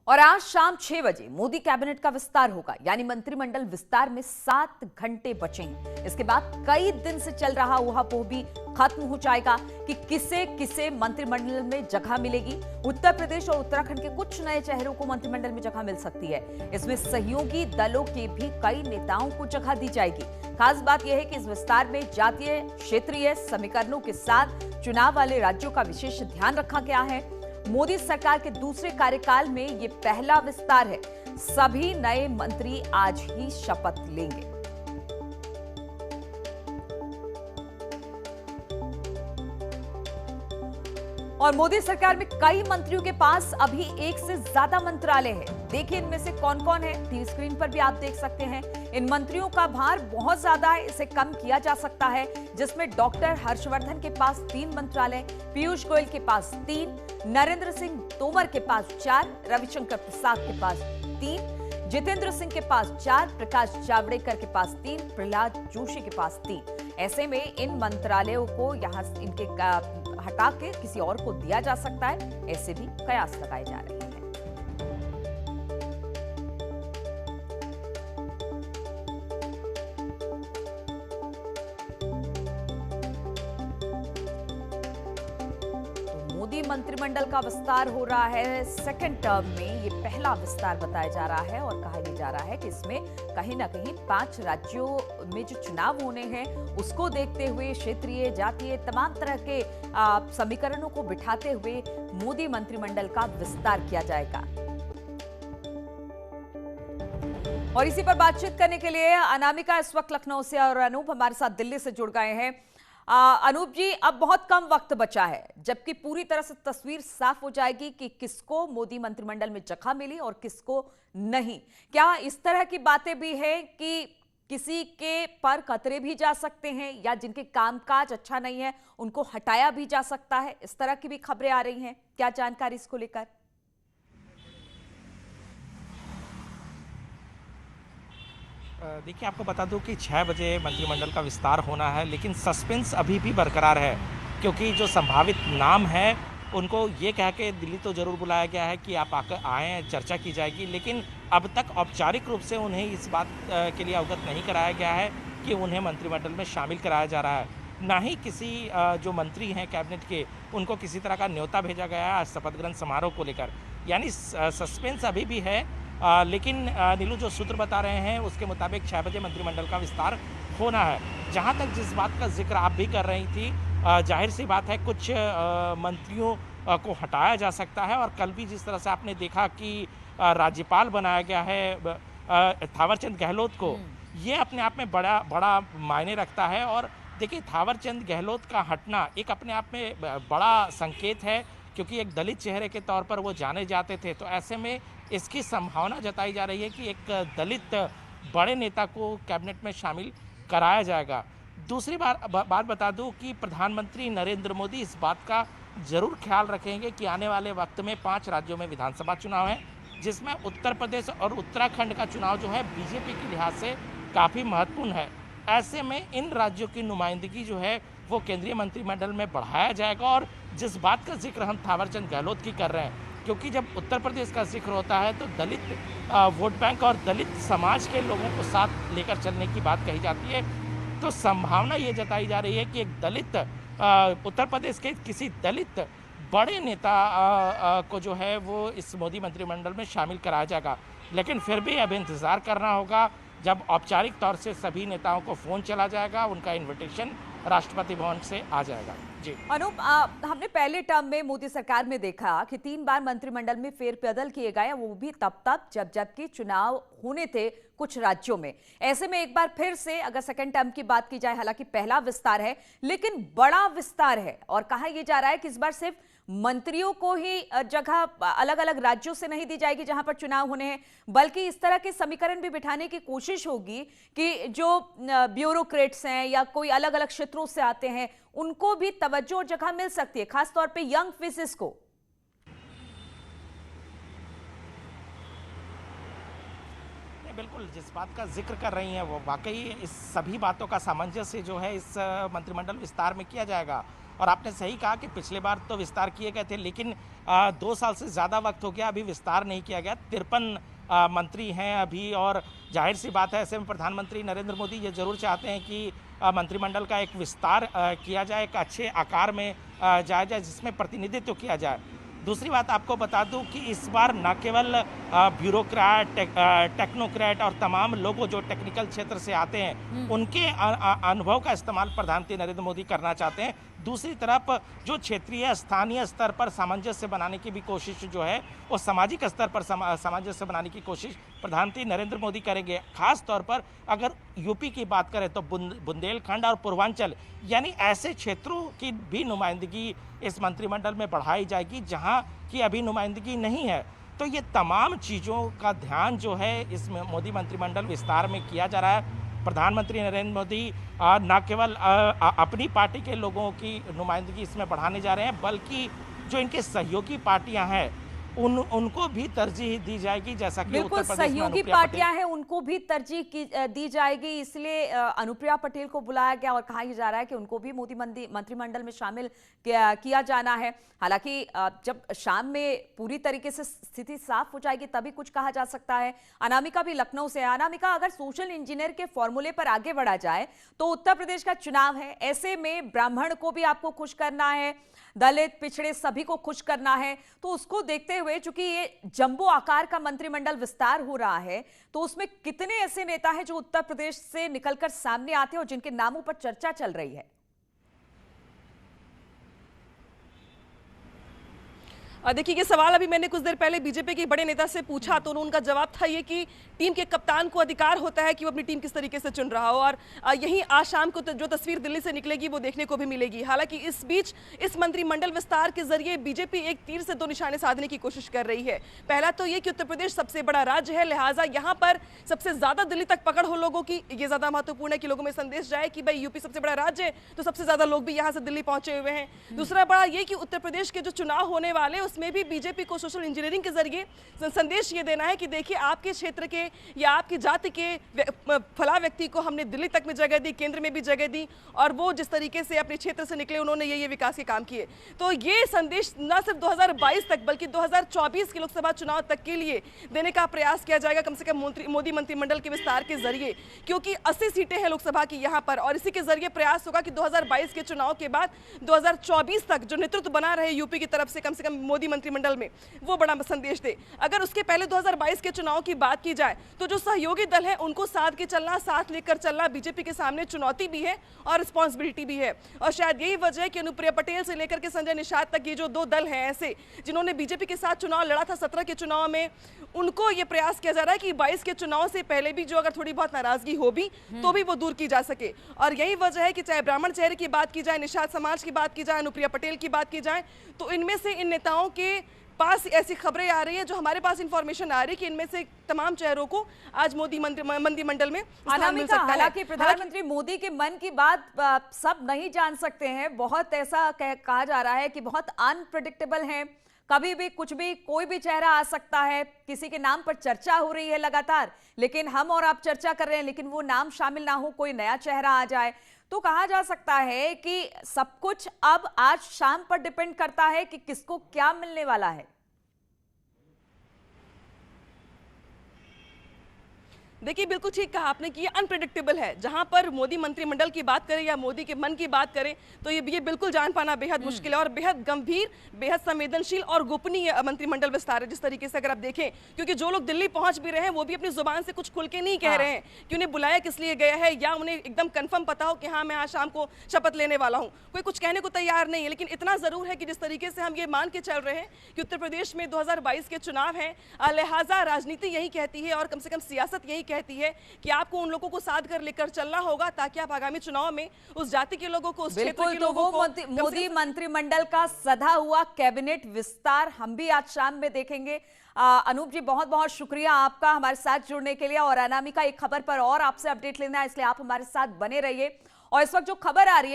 और आज शाम 6 बजे मोदी कैबिनेट का विस्तार होगा, यानी मंत्रिमंडल विस्तार में 7 घंटे बचेंगे। इसके बाद कई दिन से चल रहा ऊहापोह भी खत्म हो जाएगा कि किसे किसे मंत्रिमंडल में जगह मिलेगी। उत्तर प्रदेश और उत्तराखंड के कुछ नए चेहरों को मंत्रिमंडल में जगह मिल सकती है। इसमें सहयोगी दलों के भी कई नेताओं को जगह दी जाएगी। खास बात यह है कि इस विस्तार में जातीय क्षेत्रीय समीकरणों के साथ चुनाव वाले राज्यों का विशेष ध्यान रखा गया है। मोदी सरकार के दूसरे कार्यकाल में ये पहला विस्तार है। सभी नए मंत्री आज ही शपथ लेंगे। और मोदी सरकार में कई मंत्रियों के पास अभी एक से ज्यादा मंत्रालय है। देखिए इनमें से कौन कौन है, टीवी स्क्रीन पर भी आप देख सकते हैं। इन मंत्रियों का भार बहुत ज्यादा है, इसे कम किया जा सकता है। जिसमें डॉक्टर हर्षवर्धन के पास 3 मंत्रालय, पीयूष गोयल के पास 3, नरेंद्र सिंह तोमर के पास 4, रविशंकर प्रसाद के पास 3, जितेंद्र सिंह के पास 4, प्रकाश जावड़ेकर के पास 3, प्रहलाद जोशी के पास 3। ऐसे में इन मंत्रालयों को यहां इनके हटा के किसी और को दिया जा सकता है, ऐसे भी कयास लगाए जा रहे हैं। मोदी मंत्रिमंडल का विस्तार हो रहा है। सेकंड टर्म में ये पहला विस्तार बताया जा रहा है और कहा जा रहा है कि इसमें कहीं ना कहीं 5 राज्यों में जो चुनाव होने हैं उसको देखते हुए क्षेत्रीय जातीय तमाम तरह के समीकरणों को बिठाते हुए मोदी मंत्रिमंडल का विस्तार किया जाएगा। और इसी पर बातचीत करने के लिए अनामिका इस वक्त लखनऊ से और अनूप हमारे साथ दिल्ली से जुड़ गए हैं। अनूप जी, अब बहुत कम वक्त बचा है जबकि पूरी तरह से तस्वीर साफ हो जाएगी कि किसको मोदी मंत्रिमंडल में जगह मिली और किसको नहीं। क्या इस तरह की बातें भी है कि किसी के पर कतरे भी जा सकते हैं या जिनके कामकाज अच्छा नहीं है उनको हटाया भी जा सकता है? इस तरह की भी खबरें आ रही हैं, क्या जानकारी इसको लेकर? देखिए, आपको बता दूं कि 6 बजे मंत्रिमंडल का विस्तार होना है, लेकिन सस्पेंस अभी भी बरकरार है क्योंकि जो संभावित नाम है उनको ये कह के दिल्ली तो ज़रूर बुलाया गया है कि आप आकर आएँ, चर्चा की जाएगी, लेकिन अब तक औपचारिक रूप से उन्हें इस बात के लिए अवगत नहीं कराया गया है कि उन्हें मंत्रिमंडल में शामिल कराया जा रहा है। ना ही किसी जो मंत्री हैं कैबिनेट के, उनको किसी तरह का न्योता भेजा गया है शपथ ग्रहण समारोह को लेकर। यानी सस्पेंस अभी भी है। लेकिन नीलू, जो सूत्र बता रहे हैं उसके मुताबिक 6 बजे मंत्रिमंडल का विस्तार होना है। जहां तक जिस बात का जिक्र आप भी कर रही थी, जाहिर सी बात है कुछ मंत्रियों को हटाया जा सकता है। और कल भी जिस तरह से आपने देखा कि राज्यपाल बनाया गया है थावरचंद गहलोत को, ये अपने आप में बड़ा मायने रखता है। और देखिए, थावरचंद गहलोत का हटना एक अपने आप में बड़ा संकेत है क्योंकि एक दलित चेहरे के तौर पर वो जाने जाते थे। तो ऐसे में इसकी संभावना जताई जा रही है कि एक दलित बड़े नेता को कैबिनेट में शामिल कराया जाएगा। दूसरी बात बता दूं कि प्रधानमंत्री नरेंद्र मोदी इस बात का ज़रूर ख्याल रखेंगे कि आने वाले वक्त में 5 राज्यों में विधानसभा चुनाव है, जिसमें उत्तर प्रदेश और उत्तराखंड का चुनाव जो है बीजेपी के लिहाज से काफ़ी महत्वपूर्ण है। ऐसे में इन राज्यों की नुमाइंदगी जो है वो केंद्रीय मंत्रिमंडल में बढ़ाया जाएगा। और जिस बात का जिक्र हम थावरचंद गहलोत की कर रहे हैं, क्योंकि जब उत्तर प्रदेश का जिक्र होता है तो दलित वोट बैंक और दलित समाज के लोगों को साथ लेकर चलने की बात कही जाती है। तो संभावना ये जताई जा रही है कि एक दलित उत्तर प्रदेश के किसी दलित बड़े नेता को जो है वो इस मोदी मंत्रिमंडल में शामिल कराया जाएगा। लेकिन फिर भी अब इंतज़ार करना होगा जब औपचारिक तौर से सभी नेताओं को फ़ोन चला जाएगा, उनका इन्विटेशन राष्ट्रपति भवन से आ जाएगा। जी अनूप, हमने पहले टर्म में मोदी सरकार में देखा कि 3 बार मंत्रिमंडल में फेरबदल किए गए, वो भी तब जबकि चुनाव होने थे कुछ राज्यों में। ऐसे में एक बार फिर से अगर सेकंड टर्म की बात की जाए, हालांकि पहला विस्तार है लेकिन बड़ा विस्तार है और कहा यह जा रहा है कि इस बार सिर्फ मंत्रियों को ही जगह अलग अलग राज्यों से नहीं दी जाएगी जहां पर चुनाव होने हैं, बल्कि इस तरह के समीकरण भी बिठाने की कोशिश होगी कि जो ब्यूरोक्रेट्स हैं या कोई अलग अलग क्षेत्रों से आते हैं उनको भी तवज्जो और जगह मिल सकती है, खासतौर पे यंग फेसेस को। बिल्कुल, जिस बात का जिक्र कर रही हैं वो वाकई इस सभी बातों का सामंजस्य जो है इस मंत्रिमंडल विस्तार में किया जाएगा। और आपने सही कहा कि पिछले बार तो विस्तार किए गए थे, लेकिन 2 साल से ज़्यादा वक्त हो गया, अभी विस्तार नहीं किया गया। 53 मंत्री हैं अभी, और जाहिर सी बात है ऐसे में प्रधानमंत्री नरेंद्र मोदी ये ज़रूर चाहते हैं कि मंत्रिमंडल का एक विस्तार किया जाए, एक अच्छे आकार में जाया जाए, जिसमें प्रतिनिधित्व किया जाए। दूसरी बात आपको बता दूं कि इस बार न केवल ब्यूरोक्रेट, टेक्नोक्रेट और तमाम लोग जो टेक्निकल क्षेत्र से आते हैं उनके अनुभव का इस्तेमाल प्रधानमंत्री नरेंद्र मोदी करना चाहते हैं। दूसरी तरफ जो क्षेत्रीय स्थानीय स्तर पर सामंजस्य बनाने की भी कोशिश जो है वो सामाजिक स्तर पर सामंजस्य बनाने की कोशिश प्रधानमंत्री नरेंद्र मोदी करेंगे। खास तौर पर अगर यूपी की बात करें तो बुंदेलखंड और पूर्वांचल यानी ऐसे क्षेत्रों की भी नुमाइंदगी इस मंत्रिमंडल में बढ़ाई जाएगी जहां की अभी नुमाइंदगी नहीं है। तो ये तमाम चीज़ों का ध्यान जो है इस मोदी मंत्रिमंडल विस्तार में किया जा रहा है। प्रधानमंत्री नरेंद्र मोदी न केवल अपनी पार्टी के लोगों की नुमाइंदगी इसमें बढ़ाने जा रहे हैं, बल्कि जो इनके सहयोगी पार्टियां हैं उनको भी तरजीह दी जाएगी, जैसा कि बिल्कुल सहयोगी पार्टियां हैं उनको भी तरजीह दी जाएगी। इसलिए अनुप्रिया पटेल को बुलाया गया और कहा जा रहा है कि उनको भी मोदी मंत्रिमंडल में शामिल किया जाना है। हालांकि जब शाम में पूरी तरीके से स्थिति साफ हो जाएगी तभी कुछ कहा जा सकता है। अनामिका भी लखनऊ से है। अनामिका, अगर सोशल इंजीनियर के फॉर्मूले पर आगे बढ़ा जाए तो उत्तर प्रदेश का चुनाव है, ऐसे में ब्राह्मण को भी आपको खुश करना है, दलित पिछड़े सभी को खुश करना है, तो उसको देखते हुए चूंकि ये जंबो आकार का मंत्रिमंडल विस्तार हो रहा है तो उसमें कितने ऐसे नेता हैं जो उत्तर प्रदेश से निकलकर सामने आते हैं और जिनके नामों पर चर्चा चल रही है? देखिए, ये सवाल अभी मैंने कुछ देर पहले बीजेपी के बड़े नेता से पूछा तो उनका जवाब था ये कि टीम के कप्तान को अधिकार होता है कि वो अपनी टीम किस तरीके से चुन रहा हो, और यही आज शाम को जो तस्वीर दिल्ली से निकलेगी वो देखने को भी मिलेगी। हालांकि इस बीच इस मंत्रिमंडल विस्तार के जरिए बीजेपी एक तीर से 2 निशाने साधने की कोशिश कर रही है। पहला तो ये कि उत्तर प्रदेश सबसे बड़ा राज्य है, लिहाजा यहाँ पर सबसे ज्यादा दिल्ली तक पकड़ हो लोगों की, ये ज्यादा महत्वपूर्ण है कि लोगों में संदेश जाए कि भाई यूपी सबसे बड़ा राज्य है तो सबसे ज्यादा लोग भी यहाँ से दिल्ली पहुंचे हुए हैं। दूसरा बड़ा ये कि उत्तर प्रदेश के जो चुनाव होने वाले उसमें भी बीजेपी को सोशल इंजीनियरिंग के जरिए संदेश ये देना है कि देखिए आपके क्षेत्र के या आपकी जाति के फला व्यक्ति को हमने दिल्ली तक में जगह दी, केंद्र में भी जगह दी, और वो जिस तरीके से अपने क्षेत्र से निकले उन्होंने ये विकास के काम किए। तो ये संदेश न सिर्फ 2022 तक बल्कि 2024 के लोकसभा चुनाव तक के लिए देने का प्रयास किया जाएगा, कम से कम मोदी मंत्रिमंडल के विस्तार के जरिए, क्योंकि 80 सीटें हैं लोकसभा की यहाँ पर, और इसी के जरिए प्रयास होगा कि 2022 के चुनाव के बाद 2024 तक जो नेतृत्व बना रहे यूपी की तरफ से कम मोदी मंत्रिमंडल में, वो बड़ा संदेश दे। अगर उसके पहले 2022 के चुनाव की बात की जाए तो जो सहयोगी दल है उनको साथ के चलना, साथ लेकर चलना बीजेपी के सामने चुनौती भी है और रिस्पॉन्सिबिलिटी भी है। और शायद यही वजह है कि अनुप्रिया पटेल से लेकर के संजय निषाद तक ये जो 2 दल हैं ऐसे जिन्होंने बीजेपी के साथ चुनाव लड़ा था 17 के चुनाव में, उनको ये प्रयास किया जा रहा है कि 22 के चुनाव से पहले भी जो अगर थोड़ी बहुत नाराजगी हो भी तो भी वो दूर की जा सके। और यही वजह है कि चाहे ब्राह्मण चेहरे की बात की जाए, निषाद समाज की बात की जाए, अनुप्रिया पटेल की बात की जाए, तो इनमें से इन नेताओं के पास ऐसी खबरें आ रही है, जो हमारे पास इंफॉर्मेशन आ रही है कि इनमें से तमाम चेहरों को आज मोदी मंत्रिमंडल में स्थान मिल सकता है। हालांकि प्रधानमंत्री मोदी के मन की बात सब नहीं जान सकते हैं। बहुत ऐसा कहा जा रहा है कि बहुत अनप्रेडिक्टेबल है, कभी भी कुछ भी कोई भी चेहरा आ सकता है। किसी के नाम पर चर्चा हो रही है लगातार, लेकिन हम और आप चर्चा कर रहे हैं, लेकिन वो नाम शामिल ना हो, कोई नया चेहरा आ जाए, तो कहा जा सकता है कि सब कुछ अब आज शाम पर डिपेंड करता है कि किसको क्या मिलने वाला है। देखिए, बिल्कुल ठीक कहा आपने कि ये अनप्रेडिक्टेबल है। जहां पर मोदी मंत्रिमंडल की बात करें या मोदी के मन की बात करें तो ये बिल्कुल जान पाना बेहद मुश्किल है, और बेहद गंभीर, बेहद संवेदनशील और गोपनीय मंत्रिमंडल विस्तार है जिस तरीके से अगर आप देखें। क्योंकि जो लोग दिल्ली पहुंच भी रहे हैं वो भी अपनी जुबान से कुछ खुल के नहीं कह रहे हैं कि उन्हें बुलाया किस लिए गया है, या उन्हें एकदम कंफर्म पता हो कि हाँ मैं आज शाम को शपथ लेने वाला हूँ। कोई कुछ कहने को तैयार नहीं है। लेकिन इतना जरूर है कि जिस तरीके से हम ये मान के चल रहे हैं कि उत्तर प्रदेश में 2022 के चुनाव हैं, लिहाजा राजनीति यही कहती है और कम से कम सियासत यही कहती है कि आपको उन लोगों को साथ कर लेकर चलना होगा ताकि आप आगामी चुनाव में उस जाति के लोगों को, उस क्षेत्र के लोगों को, मोदी मंत्रिमंडल का सधा हुआ कैबिनेट विस्तार हम भी आज शाम में देखेंगे। अनूप जी, बहुत बहुत शुक्रिया आपका हमारे साथ जुड़ने के लिए। और अनामिका, एक खबर पर और आपसे अपडेट लेना है, इसलिए आप हमारे साथ बने रहिए। और इस वक्त जो खबर आ रही है